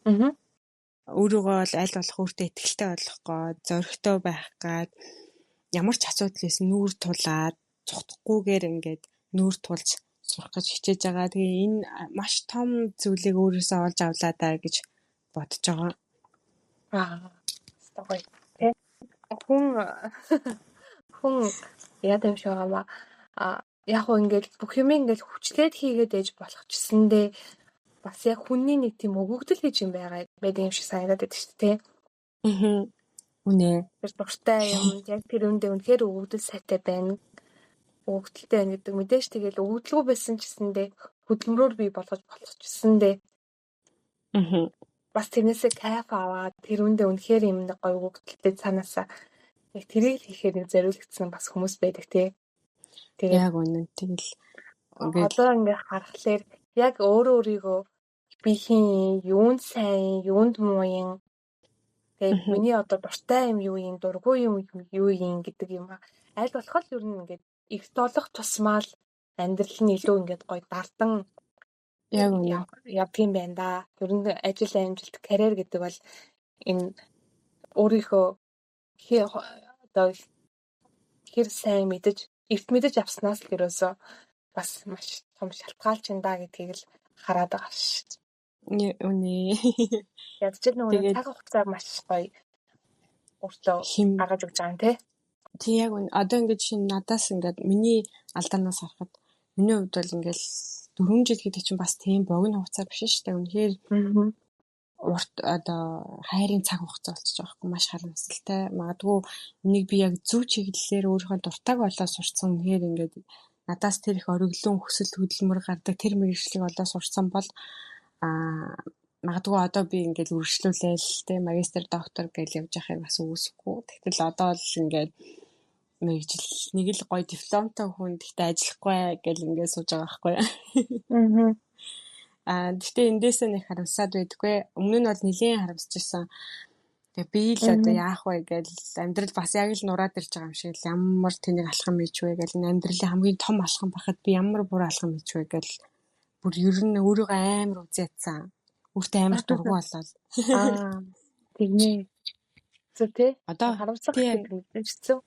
A: өөрийгөө аль болох өөртөө итгэлтэй болох гээд зоригтой байх гээд ямар ч асуудал байсан нүүр тулаад цухтахгүйгээр ингээд нүүр тулж сурах гэж хичээж байгаа. Тэгээ энэ маш том зүйлийг өөрөөсөө олж авлаа даа гэж бодож байгаа.
B: Стогой. Хүн яд юм шиг байгаа. Яг уу ингээд бүх юм ингээд хүчлээд хийгээд ээж болох ч гэсэндээ бас яг хүний нэг тийм өгөгдөл гэж юм байдаг юм шиг санагдаад байдаг шүү дээ.
A: Үнэ.
B: Тэр дуртай юм яг тэр үндэ үнэхээр өгөгдөл сайтай байна. Өгөгдөлтэй байна гэдэг мэдээж тэгэл өгөгдлгүй байсан ч гэсэндээ хөдөлмөрөөр бий болгож гэсэндээ бас тэрнээсээ кайф аваад тэр үндэ үнэхээр юм нэг гоё өгөгдөлтэй цаанаасаа яг тэрийг хийхээр нэг зориулагдсан бас хүмүүс байдаг тий.
A: Тэгээ яг үнэн тэгэл
B: одоо ингээ харахаар яг өөрийгөө би хийн юунд сайн юунд муу юм тэгээ миний одоо дуртай юм юу юм дургүй юм юу юм гэдэг юм аль болох л ер нь ингээд их толох тусмал амьдрал нь илүү ингээд гоё дардан
A: яг үнэ
B: явдгийн байна да. Ер нь ажил амжилт карьер гэдэг бол энэ өөрийнхөө одоо хэр сайн мэдэж эрт мэдэж авснаас л ерөөсөө бас маш том шалтгаалч энэ да гэдгийг л хараад байгаа шүү дээ.
A: Үнэ.
B: Яг ч нөгөө цаг хугацааг маш гоё өөртөө гаргаж өгч байгаа юм тий.
A: Тий яг үнэ. Одоо ингээд шинэ надаас ингээд миний алдаанаас харахад миний хувьд бол ингээд 4 жил гэдэг чинь бас тийм богино хугацаа биш шүү дээ. Үнэхээр урт одоо хайрын цаг хугацаа болчихж байгаа хгүй маш харамсалтай. Магадгүй энийг би яг зөв чиглэлээр өөрийнхөө дуртайг олоод сурцсан үнэхээр ингээд надаас тэр их ориглон хүсэл хөдөлмөр гардаг тэр мэргэжлийг олоод сурцсан бол магадгүй одоо би ингээд үргэлжлүүлээл тэ магистр доктор гэж явж байхыг бас үүсэхгүй. Тэгтэл одоо л ингээд мэргэжил нэг л гоё дипломтой хүн гэхдээ ажиллахгүй гэж ингээд сууж байгаа байхгүй. Гэхдээ эндээсээ нэг харамсаад байдаггүй. Өмнө нь бол нэлийн харамсаж исэн. Тэгээ би л одоо яах вэ гэж амьдрал бас яг л нураад ирж байгаа юм шиг л ямар тэнийг алхам ийч вэ гэж амьдралын хамгийн том алхам бахад би ямар бүр алхам ийч вэ гэж бүр ер нь өөрийгөө амар үзээдсэн. Өөртөө амар дургу болоод.
B: Тэгнээ. Зү тэ.
A: Одоо
B: харамсах гэдэг мэдчихсэн.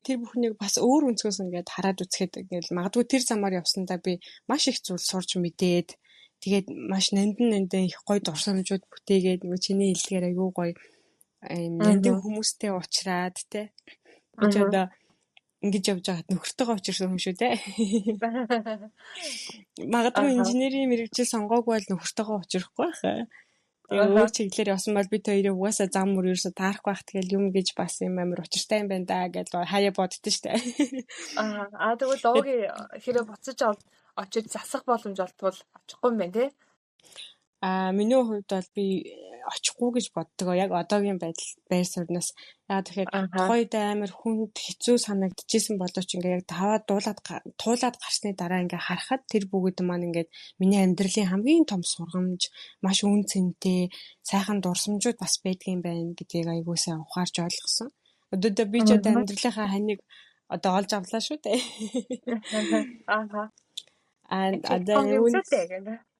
A: Тэр бүхнийг бас өөр өнцгөөс ингээд хараад үзэхэд ингээл магадгүй тэр замаар явсандаа би маш их зүйл сурч мэдээд тэгээд маш нандин их гоё дурсамжууд бүтээгээд нөгөө чиний хэлдгээр аягүй гоё нандин хүмүүстэй уулзраад те би ч одоо ингэж явж байгаад нөхөртөөгөө учирсан юм шүү те. Магадгүй инженерийн мэргэжил сонгоогүй бол нөхөртөөгөө учрахгүй байхаа. Тэгээ өөр чиглэлээр явсан бол бид хоёрыг угаасаа зам мөр ерөөсө таарахгүй байх тэгэл юм гэж бас юм амар учиртай юм байна да гэж хаяа боддоо штэ.
B: Тэгвэл уугийн хэрэг буцаж очиж засах боломж олдвол очихгүй юм байна тий.
A: Миний хувьд бол би очихгүй гэж боддог. Яг одоогийн байр сууриас яа тэгэхээр тухайд амар хүнд хэцүү санагдчихсэн боловч ингээ яг таваад туулаад гарсны дараа ингээ харахад тэр бүгд маань ингээ миний амьдралын хамгийн том сургамж маш үн цэнтэй сайхан дурсамжууд бас байдгийн байна гэдгийг аягуулсаа ухаарч ойлгосон. Одоо би ч одоо амьдралынхаа ханиг одоо олж авлаа шүү дээ. Одоо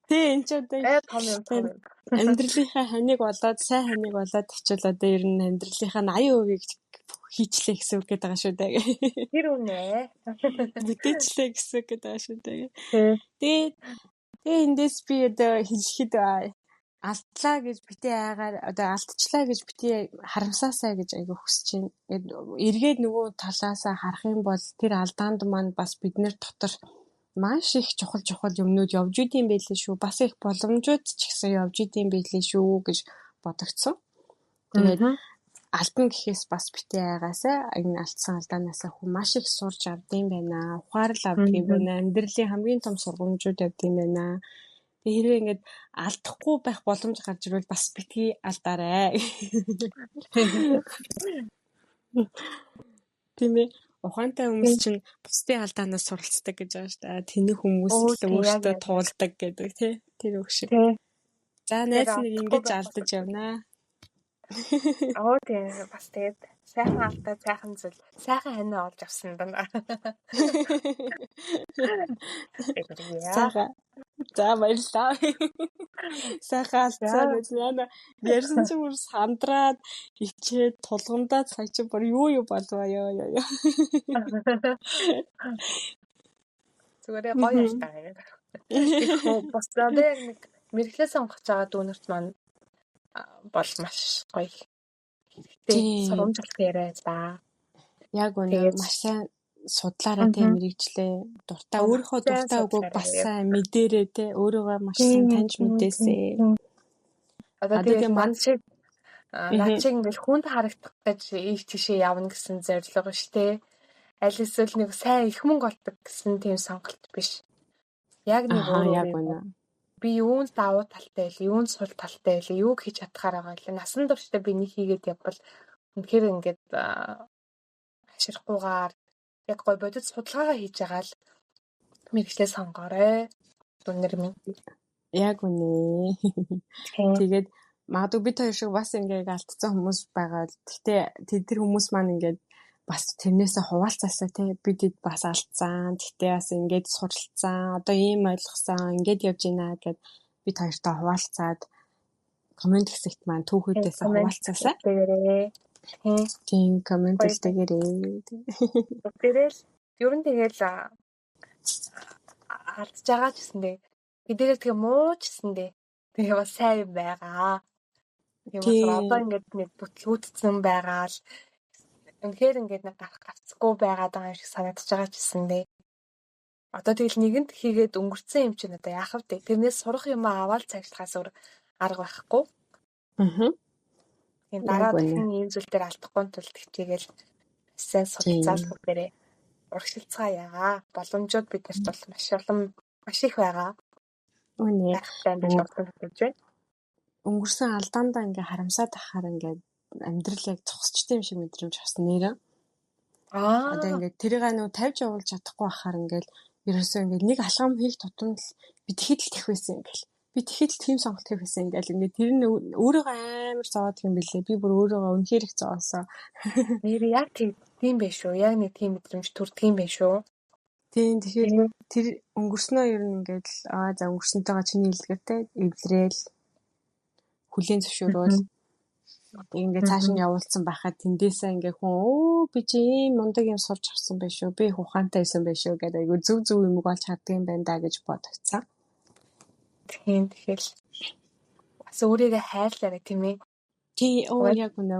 A: Тий, энэ ч одоо
B: том юм.
A: амьдралынхаа ханиг болоод, сайн ханиг болоод очил одоо ер нь амьдралынхаа 80%-ийг хийчлээ гэсэн үг гэдэг байгаа шүү дээ.
B: Тэр үнэ.
A: Бүтээчлээ гэсэн үг гэдэг байгаа шүү дээ.
B: Тий.
A: Тэгээ эндээс би одоо хэлэхэд алдлаа гэж битээ айгаар одоо алдчихлаа гэж битээ харамсаасаа гэж айгүй хүсэж байна. Эргээд нөгөө талаасаа харах юм бол тэр алдаанд маань бас биднэр дотор маш их чухал юмнууд явж идэм байлээ шүү. Бас их боломжууд ч гэсэн явж идэм байлээ шүү гэж бодогдсон. Тэгээд альдан гэхээс бас битээ айгаасаа энэ алдсан алдаанаасаа хүн маш их сурч авдсан байна. Ухаарл авдсан байна. Амьдралын хамгийн том сургамжууд авдсан байна. Тэгээ хэрвээ ингэж алдахгүй байх боломж гарч ирвэл бас битгий алдаарай. Тийм ээ. Ухаантай хүмүүс чинь бусдын алдаанаас суралцдаг гэж байгаа шүү дээ. Тэнэг хүмүүс л өөртөө туулдаг гэдэг тий. Тэр үг шиг. За найз нэг ингэж алдаж явнаа.
B: Тийм бас тэгээд сайхан алдаа сайхан зүйл сайхан ханаа олж авсан байна.
A: Сайхан. За баярлалаа. Сайхан алдсан гэж яана ярьсан чинь бүр сандраад ичээд тулгамдаад сая чи бүр юу болвоо ёо.
B: Зүгээр гоё алдаа яриад. Босдоо нэг мэрэгчлээ сонгож байгаа дүүнерт маань бол маш гоё. Тэгээд сургамжлах яриа за.
A: Яг үнэ маш сайн судлаараа тийм мэрэгчлээ дуртай өөрийнхөө дуртай үгөө бас сайн мэдэрээ те өөрийгөө маш сайн таньж мэдээсэй.
B: Одоо тэгээд манд шиг над шиг ингээл хүнд харагдах гэж ийш тийшээ явна гэсэн зорилго ш тэ. Аль эсвэл нэг сайн их мөнгө олдог гэсэн тийм сонголт биш. Яг нэг өөрөө би юунд давуу талтай вэ? Юунд сул талтай вэ? Юуг хийж чадхаар байгаа вэ? Насан туршдаа би нэг хийгээд явбал үнэхээр ингээд аширхгүйгээр яг гой бодит судалгаагаа хийж байгаа л мэрэгчлээ сонгоорой. Дүнэр минь.
A: Яг үнэ. Тэгээд магадгүй бид хоёр шиг бас ингээд алдсан хүмүүс байгаа. Гэхдээ тэр хүмүүс маань ингээд бас тэрнээсээ хуваалцаасаа тий бидэд бас алдсан. Гэхдээ бас ингээд суралцсан. Одоо ийм ойлгосон. Ингээд явж байна гэд бид хоёртой хуваалцаад комент хэсэгт маань түүхүүдээс хуваалцаасаа. Тийм комент хэлтэйгээрээ.
B: Тэрэл ер нь тэгэл алдж байгаа ч гэсэндээ бидээрээ тэгээ мууч гэсэндээ тэгээ бас сайн байгаа. Тийм одоо ингээд нэг бүтлгүүдсэн байгаа л үнэхээр ингээд нэг гарцгүй байгаад байгаа юм шиг санагдаж байгаа ч гэсэндээ одоо тэгэл нэгэнд хийгээд өнгөрцөн юм чинь одоо яах вэ? Тэрнээс сурах юм аваад цаашлахаас өөр арга байхгүй. Тийм дараа дахин ийм зүйл дээр алдахгүй тулд хичээгээл сайн судалцаад бүгдээрээ урагшилцгаая. Боломжууд биднэрт бол маш их байгаа.
A: Үнэ.
B: Гэж байна.
A: Өнгөрсөн алдаандаа ингээ харамсаад ахаар ингээ амьдрал яг зогсчтой юм шиг мэдрэмж авсан нэрээ. Одоо ингээ тэрийг нөө тавьж явуулж чадахгүй ахаар ингээл ерөөсөө ингээ нэг алхам хийх тутамд л би тэгэхэд л тех байсан ингээл. Би тэгэхэд л тийм сонголт хийх байсан ингээл ингээ тэр нь өөрийгөө амар зовоод юм бэлээ. Би бүр өөрийгөө үнэхээр их зовоосоо.
B: Нэр яг тийм байх шүү. Яг нэг тийм мэдрэмж төрдөг юм байх шүү.
A: Тийм тэгэхээр тэр өнгөрснөө ер нь ингээл за өнгөрсөнтэйгээ чиний илгэртэй эвлэрээл хүлийн зөвшөөрөөл ингээд цааш нь явуулсан байхад тэндээсээ ингээ хүн би чи ийм мундаг юм сурч авсан байх шүү. Би ухаантай байсан байх шүү гэдэг айгу зөв юм болж чаддаг юм байна да гэж бодогцсан.
B: Тийм тэгэхээр бас өөрийгөө хайрлаарай тийм ээ.
A: Тий яг үнэ.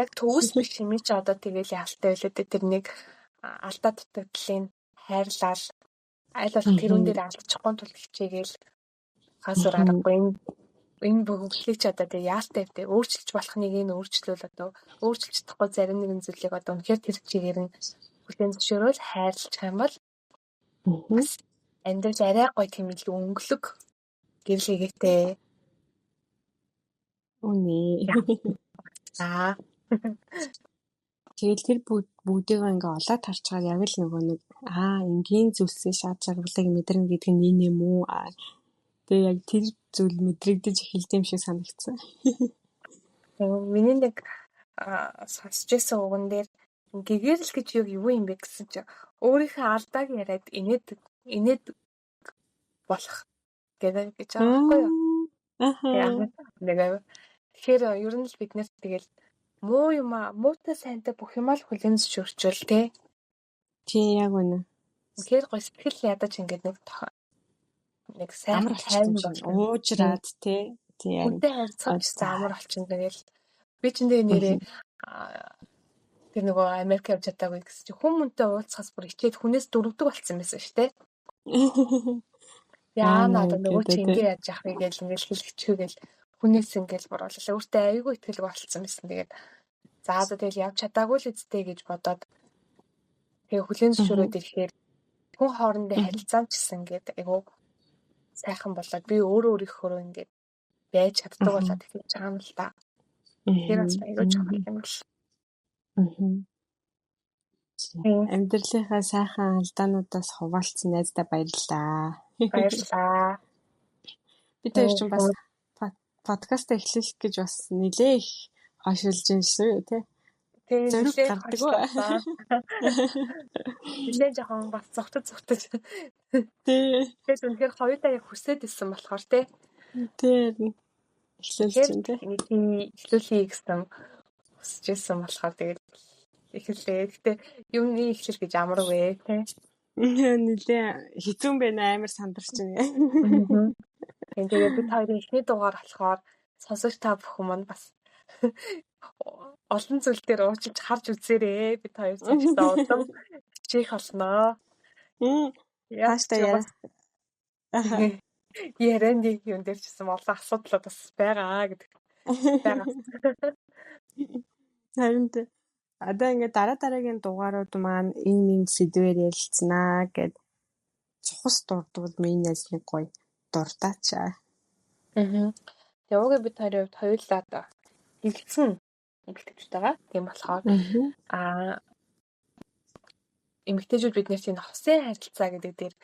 B: Яг төгс биш юм чи одоо тэгэл яалтай байлээ тэр нэг алдаа дутагдлын хайрлал аль болох тэрүүн дээр алдчихгүй тул хичээгээл хасуур аргагүй энэ бүгдлийг ч одоо тэг яалтай битээ өөрчилж болох нэг энэ өөрчлөл одоо өөрчилж чадахгүй зарим нэгэн зүйлийг одоо үнэхээр тэр чигээр нь бүхэн зөвшөөрөөл хайрлах юм бол амьдрал арай гоё тийм илүү өнгөлөг гэрэл хийгээтэй.
A: Үнэ. Тэгэл тэр бүгдийг ингээ олоод харчаад яг л нөгөө нэг энгийн зүйлсээ шаад жаргалыг мэдэрнэ гэдэг нь энэ юм уу? Тэгээ яг тэр зүйл мэдрэгдэж эхэлж юм шиг санагдсан.
B: Миний нэг сонсч байсан үгэн дээр гэгэрэл гэж юу юм бэ гэсэн чинь өөрийнхөө алдааг яриад инээд болох гэдэг гэж байгаа байхгүй юу?
A: Аха.
B: Тэгэхээр ер нь л бид нэр тэгэл муу юм муутай сайнтай бүх юм л хүлэн зөвшөөрчөөл те.
A: Тийм яг үнэ.
B: Тэгэхээр гоё сэтгэл ядаж ингээд нэг сайхан тайван
A: болчихсон. Уужраад те. Тийм.
B: Хүнтэй харьцах гэсэн амар болчихсон. Тэгэл би ч энэ нэрээ тэр нөгөө Америк явж чадаагүй гэсэн чи хүмүүнтэй уулзахаас бүр ичээд хүнээс дөрөвдөг болсон байсан шүү дээ. Яа надад нөгөө чи ингэ яаж яах вэ гэж ингээл хэлчихвэл хүнээс ингээл боруулаа. Өөртөө айгүй ихтгэлэг болцсон байсан. Тэгээд за одоо тэгэл явж чадаагүй л үсттэй гэж бодоод тэгээ хүлэн зөвшөөрөөд ирэхээр хүн хоорондын харилцаан ч гэсэн ингээд айгүй сайхан болоод би өөрийнхөө ингээд байж чаддаг болоод эхэлж байгаа юм л та. Тэр бас айгүй чухал юм л.
A: Амьдралынхаа сайхан алдаануудаас хуваалцсан найздаа баярлалаа.
B: Баярлалаа.
A: Би тэр чинь бас подкаст эхлэх гэж бас нэлээ их хашилж инсэн юу те.
B: Зориг гардаг уу? Нэлээ жоохон бас зүгтж. Тэгээд үнэхээр хоёулаа яг хүсээд исэн болохоор те.
A: Тэр эхлүүлсэн те.
B: Эхлүүлэе гэсэн хүсэж исэн болохоор тэгээд эхэллээ. Гэтэ юмны эхлэл гэж амаргүй те.
A: Нэлээ хэцүүн байна амар сандарч байна.
B: Тэгээд бид хоёрын эхний дугаар болохоор сонсогч та бүхэн маань бас олон зүйл дээр уучлж харж үзээрэй. Бид хоёр цаашдаа улам хичээх болноо.
A: Тааштай яа.
B: Ярэнди юм дээр ч гэсэн олон асуудлууд бас байгаа гэдэг. Байгаа.
A: Харин одоо ингээд дараагийн дугаарууд маань энэ сэдвээр ярилцсанаа гэд цухас дурдвал миний найзны гоё дуртаач.
B: Яваагүй бид хоёрын хувьд хоёулаа хэлсэн эмэгтэйчүүд байгаа. Тийм болохоор эмэгтэйчүүд бид нэр чинь хосын харилцаа гэдэг дээр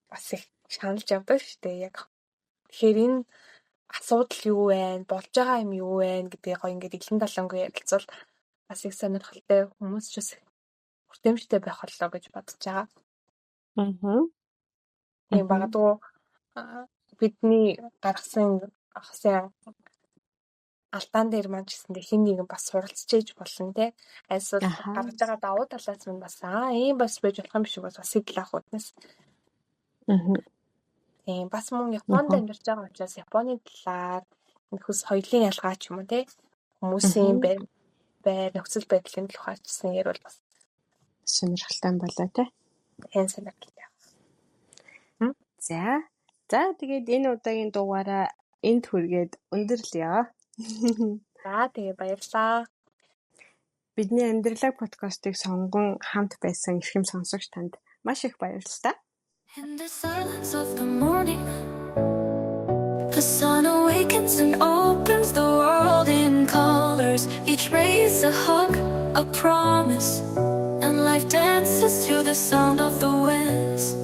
B: бас их шаналж явдаг шүү дээ. Яг тэгэхээр энэ асуудал юу вэ? Болж байгаа юм юу вэ гэдгийг гоё ингээд илэн далангүй ярилцвал бас их сонирхолтой хүмүүс ч бас хүртээмжтэй байх боллоо гэж бодож байгаа. Тийм багадгүй бидний гаргасан хосын алдаан дээр маань ч гэсэндээ хин нэгэн бас суралцж ээж болно те. Այսօр гарч байгаа давуу талаас нь бас ийм бас байж болох юм биш үү бас сэтэл авах үтнэс. Тийм бас мөн Японд амьдарч байгаа учраас Японы талаар нөхөс хоёрын ялгаа ч юм уу те. Хүмүүсийн байр нөхцөл байдлын тухай чсэн ярил бас
A: сонирхолтой болоо те.
B: Энэ сонирхолтой.
A: За тэгээд энэ удаагийн дугаараа энд хүргээд өндөрлөё.
B: За тэгээ баярлалаа.
A: Бидний амьдралаа подкастыг сонгон хамт байсан эрхэм сонсогч танд маш их баярлалаа.
C: In the silence of the morning, the sun awakens and opens the world in colors. Each ray is a hug, a promise, and life dances to the sound of the winds.